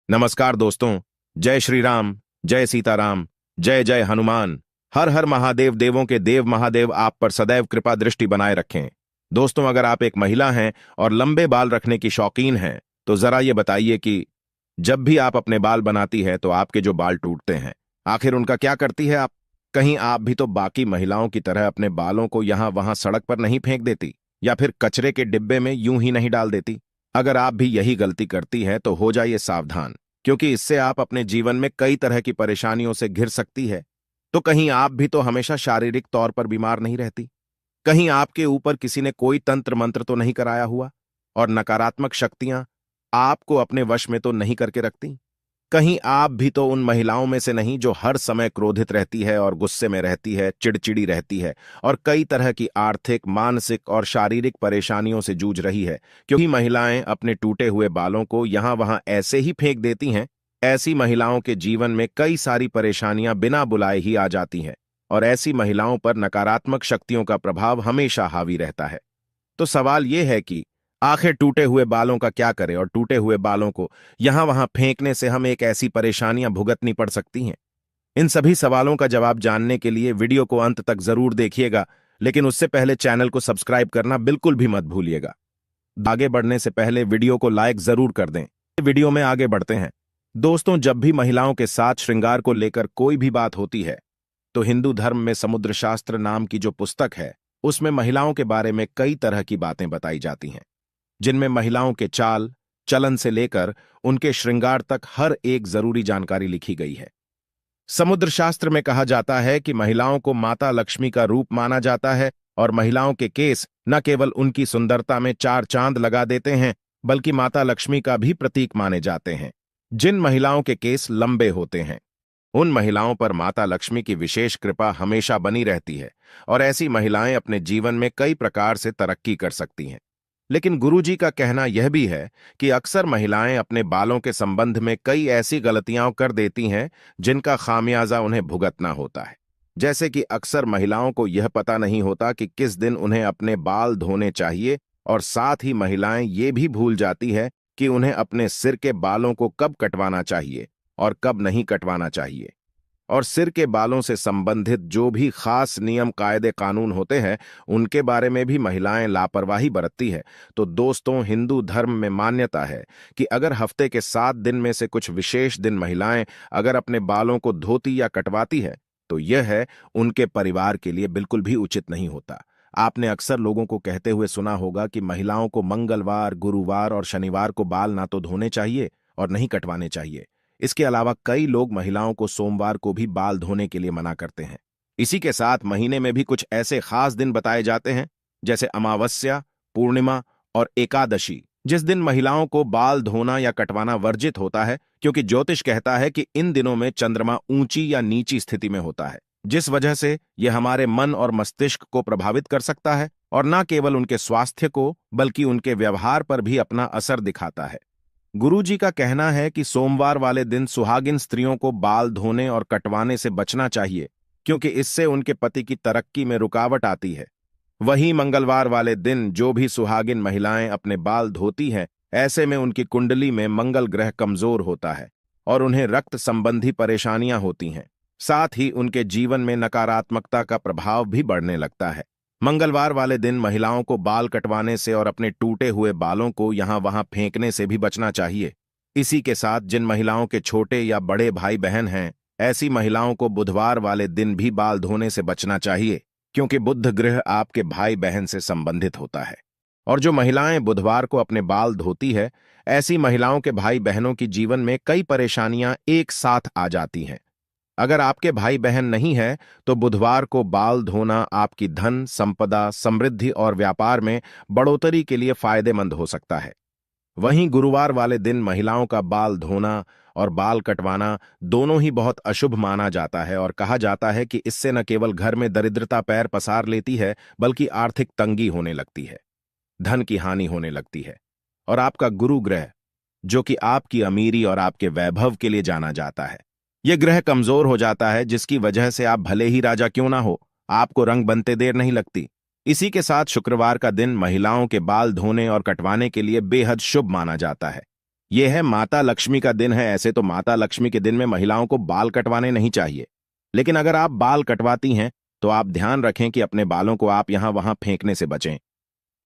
नमस्कार दोस्तों। जय श्री राम, जय सीताराम, जय जय हनुमान। हर हर महादेव। देवों के देव महादेव आप पर सदैव कृपा दृष्टि बनाए रखें। दोस्तों, अगर आप एक महिला हैं और लंबे बाल रखने की शौकीन हैं तो जरा ये बताइए कि जब भी आप अपने बाल बनाती है तो आपके जो बाल टूटते हैं, आखिर उनका क्या करती है आप? कहीं आप भी तो बाकी महिलाओं की तरह अपने बालों को यहां वहां सड़क पर नहीं फेंक देती, या फिर कचरे के डिब्बे में यूं ही नहीं डाल देती? अगर आप भी यही गलती करती हैं तो हो जाइए सावधान, क्योंकि इससे आप अपने जीवन में कई तरह की परेशानियों से घिर सकती है। तो कहीं आप भी तो हमेशा शारीरिक तौर पर बीमार नहीं रहती? कहीं आपके ऊपर किसी ने कोई तंत्र मंत्र तो नहीं कराया हुआ, और नकारात्मक शक्तियां आपको अपने वश में तो नहीं करके रखती? कहीं आप भी तो उन महिलाओं में से नहीं जो हर समय क्रोधित रहती है और गुस्से में रहती है, चिड़चिड़ी रहती है और कई तरह की आर्थिक, मानसिक और शारीरिक परेशानियों से जूझ रही है, क्योंकि महिलाएं अपने टूटे हुए बालों को यहां वहां ऐसे ही फेंक देती हैं? ऐसी महिलाओं के जीवन में कई सारी परेशानियां बिना बुलाए ही आ जाती हैं, और ऐसी महिलाओं पर नकारात्मक शक्तियों का प्रभाव हमेशा हावी रहता है। तो सवाल यह है कि आखिर टूटे हुए बालों का क्या करें, और टूटे हुए बालों को यहां वहां फेंकने से हमें एक ऐसी परेशानियां भुगतनी पड़ सकती हैं। इन सभी सवालों का जवाब जानने के लिए वीडियो को अंत तक जरूर देखिएगा, लेकिन उससे पहले चैनल को सब्सक्राइब करना बिल्कुल भी मत भूलिएगा। आगे बढ़ने से पहले वीडियो को लाइक जरूर कर दें। वीडियो में आगे बढ़ते हैं। दोस्तों, जब भी महिलाओं के साथ श्रृंगार को लेकर कोई भी बात होती है तो हिंदू धर्म में समुद्र शास्त्र नाम की जो पुस्तक है, उसमें महिलाओं के बारे में कई तरह की बातें बताई जाती हैं, जिनमें महिलाओं के चाल चलन से लेकर उनके श्रृंगार तक हर एक जरूरी जानकारी लिखी गई है। समुद्र शास्त्र में कहा जाता है कि महिलाओं को माता लक्ष्मी का रूप माना जाता है, और महिलाओं के केस न केवल उनकी सुंदरता में चार चांद लगा देते हैं, बल्कि माता लक्ष्मी का भी प्रतीक माने जाते हैं। जिन महिलाओं के केस लंबे होते हैं, उन महिलाओं पर माता लक्ष्मी की विशेष कृपा हमेशा बनी रहती है, और ऐसी महिलाएं अपने जीवन में कई प्रकार से तरक्की कर सकती हैं। लेकिन गुरुजी का कहना यह भी है कि अक्सर महिलाएं अपने बालों के संबंध में कई ऐसी गलतियां कर देती हैं जिनका खामियाजा उन्हें भुगतना होता है। जैसे कि अक्सर महिलाओं को यह पता नहीं होता कि किस दिन उन्हें अपने बाल धोने चाहिए, और साथ ही महिलाएं ये भी भूल जाती है कि उन्हें अपने सिर के बालों को कब कटवाना चाहिए और कब नहीं कटवाना चाहिए। और सिर के बालों से संबंधित जो भी खास नियम कायदे कानून होते हैं, उनके बारे में भी महिलाएं लापरवाही बरतती है। तो दोस्तों, हिंदू धर्म में मान्यता है कि अगर हफ्ते के 7 दिन में से कुछ विशेष दिन महिलाएं अगर अपने बालों को धोती या कटवाती है तो यह है उनके परिवार के लिए बिल्कुल भी उचित नहीं होता। आपने अक्सर लोगों को कहते हुए सुना होगा कि महिलाओं को मंगलवार, गुरुवार और शनिवार को बाल ना तो धोने चाहिए और नहीं कटवाने चाहिए। इसके अलावा कई लोग महिलाओं को सोमवार को भी बाल धोने के लिए मना करते हैं। इसी के साथ महीने में भी कुछ ऐसे खास दिन बताए जाते हैं, जैसे अमावस्या, पूर्णिमा और एकादशी, जिस दिन महिलाओं को बाल धोना या कटवाना वर्जित होता है, क्योंकि ज्योतिष कहता है कि इन दिनों में चंद्रमा ऊंची या नीची स्थिति में होता है, जिस वजह से यह हमारे मन और मस्तिष्क को प्रभावित कर सकता है, और न केवल उनके स्वास्थ्य को बल्कि उनके व्यवहार पर भी अपना असर दिखाता है। गुरुजी का कहना है कि सोमवार वाले दिन सुहागिन स्त्रियों को बाल धोने और कटवाने से बचना चाहिए, क्योंकि इससे उनके पति की तरक्की में रुकावट आती है। वहीं मंगलवार वाले दिन जो भी सुहागिन महिलाएं अपने बाल धोती हैं, ऐसे में उनकी कुंडली में मंगल ग्रह कमजोर होता है और उन्हें रक्त संबंधी परेशानियां होती हैं। साथ ही उनके जीवन में नकारात्मकता का प्रभाव भी बढ़ने लगता है। मंगलवार वाले दिन महिलाओं को बाल कटवाने से और अपने टूटे हुए बालों को यहां वहां फेंकने से भी बचना चाहिए। इसी के साथ जिन महिलाओं के छोटे या बड़े भाई बहन हैं, ऐसी महिलाओं को बुधवार वाले दिन भी बाल धोने से बचना चाहिए, क्योंकि बुध ग्रह आपके भाई बहन से संबंधित होता है। और जो महिलाएं बुधवार को अपने बाल धोती है, ऐसी महिलाओं के भाई बहनों की जीवन में कई परेशानियां एक साथ आ जाती हैं। अगर आपके भाई बहन नहीं है तो बुधवार को बाल धोना आपकी धन, संपदा, समृद्धि और व्यापार में बढ़ोतरी के लिए फायदेमंद हो सकता है। वहीं गुरुवार वाले दिन महिलाओं का बाल धोना और बाल कटवाना दोनों ही बहुत अशुभ माना जाता है, और कहा जाता है कि इससे न केवल घर में दरिद्रता पैर पसार लेती है, बल्कि आर्थिक तंगी होने लगती है, धन की हानि होने लगती है, और आपका गुरु ग्रह, जो कि आपकी अमीरी और आपके वैभव के लिए जाना जाता है, यह ग्रह कमजोर हो जाता है, जिसकी वजह से आप भले ही राजा क्यों ना हो, आपको रंग बनते देर नहीं लगती। इसी के साथ शुक्रवार का दिन महिलाओं के बाल धोने और कटवाने के लिए बेहद शुभ माना जाता है। यह है माता लक्ष्मी का दिन है। ऐसे तो माता लक्ष्मी के दिन में महिलाओं को बाल कटवाने नहीं चाहिए, लेकिन अगर आप बाल कटवाती हैं तो आप ध्यान रखें कि अपने बालों को आप यहां वहां फेंकने से बचें।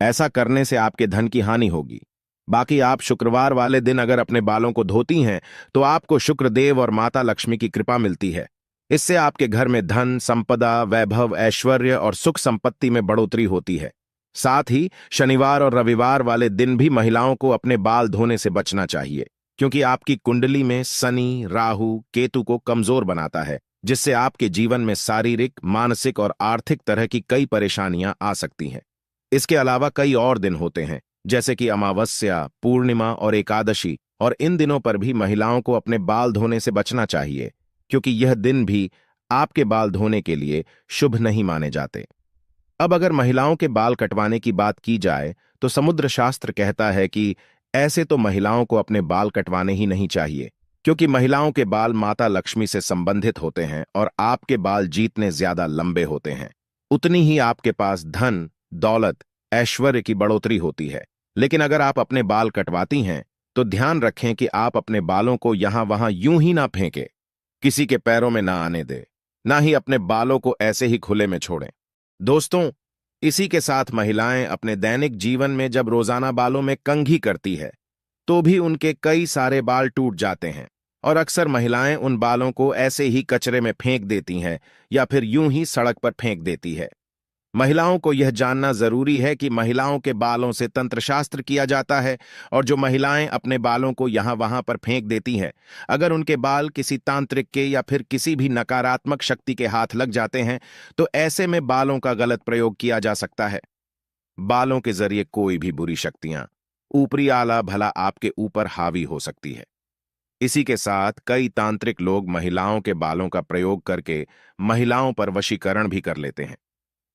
ऐसा करने से आपके धन की हानि होगी। बाकी आप शुक्रवार वाले दिन अगर अपने बालों को धोती हैं तो आपको शुक्रदेव और माता लक्ष्मी की कृपा मिलती है। इससे आपके घर में धन, संपदा, वैभव, ऐश्वर्य और सुख संपत्ति में बढ़ोतरी होती है। साथ ही शनिवार और रविवार वाले दिन भी महिलाओं को अपने बाल धोने से बचना चाहिए, क्योंकि आपकी कुंडली में शनि, राहु, केतु को कमजोर बनाता है, जिससे आपके जीवन में शारीरिक, मानसिक और आर्थिक तरह की कई परेशानियां आ सकती हैं। इसके अलावा कई और दिन होते हैं, जैसे कि अमावस्या, पूर्णिमा और एकादशी, और इन दिनों पर भी महिलाओं को अपने बाल धोने से बचना चाहिए, क्योंकि यह दिन भी आपके बाल धोने के लिए शुभ नहीं माने जाते। अब अगर महिलाओं के बाल कटवाने की बात की जाए तो समुद्र शास्त्र कहता है कि ऐसे तो महिलाओं को अपने बाल कटवाने ही नहीं चाहिए, क्योंकि महिलाओं के बाल माता लक्ष्मी से संबंधित होते हैं और आपके बाल जितने ज्यादा लंबे होते हैं उतनी ही आपके पास धन, दौलत, ऐश्वर्य की बढ़ोतरी होती है। लेकिन अगर आप अपने बाल कटवाती हैं तो ध्यान रखें कि आप अपने बालों को यहां वहां यूं ही ना फेंकें, किसी के पैरों में ना आने दें, ना ही अपने बालों को ऐसे ही खुले में छोड़ें। दोस्तों, इसी के साथ महिलाएं अपने दैनिक जीवन में जब रोजाना बालों में कंघी करती है तो भी उनके कई सारे बाल टूट जाते हैं, और अक्सर महिलाएं उन बालों को ऐसे ही कचरे में फेंक देती हैं या फिर यूं ही सड़क पर फेंक देती है। महिलाओं को यह जानना जरूरी है कि महिलाओं के बालों से तंत्रशास्त्र किया जाता है, और जो महिलाएं अपने बालों को यहां वहां पर फेंक देती हैं, अगर उनके बाल किसी तांत्रिक के या फिर किसी भी नकारात्मक शक्ति के हाथ लग जाते हैं तो ऐसे में बालों का गलत प्रयोग किया जा सकता है। बालों के जरिए कोई भी बुरी शक्तियां, ऊपरी आला भला आपके ऊपर हावी हो सकती है। इसी के साथ कई तांत्रिक लोग महिलाओं के बालों का प्रयोग करके महिलाओं पर वशीकरण भी कर लेते हैं।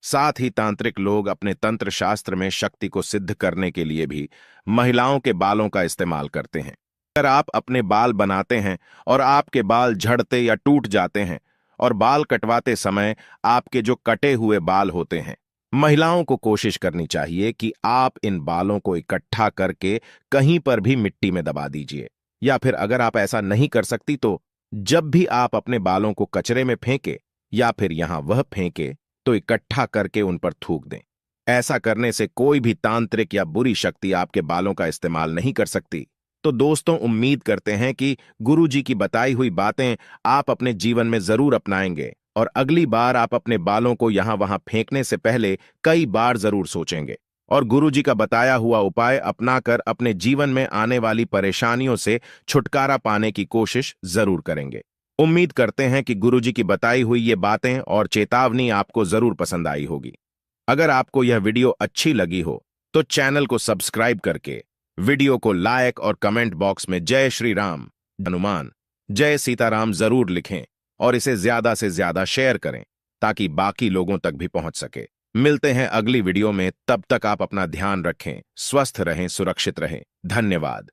साथ ही तांत्रिक लोग अपने तंत्र शास्त्र में शक्ति को सिद्ध करने के लिए भी महिलाओं के बालों का इस्तेमाल करते हैं। अगर आप अपने बाल बनाते हैं और आपके बाल झड़ते या टूट जाते हैं और बाल कटवाते समय आपके जो कटे हुए बाल होते हैं, महिलाओं को कोशिश करनी चाहिए कि आप इन बालों को इकट्ठा करके कहीं पर भी मिट्टी में दबा दीजिए, या फिर अगर आप ऐसा नहीं कर सकती तो जब भी आप अपने बालों को कचरे में फेंके या फिर यहां वह फेंके तो इकट्ठा करके उन पर थूक दें। ऐसा करने से कोई भी तांत्रिक या बुरी शक्ति आपके बालों का इस्तेमाल नहीं कर सकती। तो दोस्तों, उम्मीद करते हैं कि गुरुजी की बताई हुई बातें आप अपने जीवन में जरूर अपनाएंगे, और अगली बार आप अपने बालों को यहां वहां फेंकने से पहले कई बार जरूर सोचेंगे और गुरुजी का बताया हुआ उपाय अपनाकर अपने जीवन में आने वाली परेशानियों से छुटकारा पाने की कोशिश जरूर करेंगे। उम्मीद करते हैं कि गुरुजी की बताई हुई ये बातें और चेतावनी आपको जरूर पसंद आई होगी। अगर आपको यह वीडियो अच्छी लगी हो तो चैनल को सब्सक्राइब करके वीडियो को लाइक और कमेंट बॉक्स में जय श्री राम, हनुमान, जय सीताराम जरूर लिखें और इसे ज्यादा से ज्यादा शेयर करें ताकि बाकी लोगों तक भी पहुंच सके। मिलते हैं अगली वीडियो में, तब तक आप अपना ध्यान रखें, स्वस्थ रहें, सुरक्षित रहें। धन्यवाद।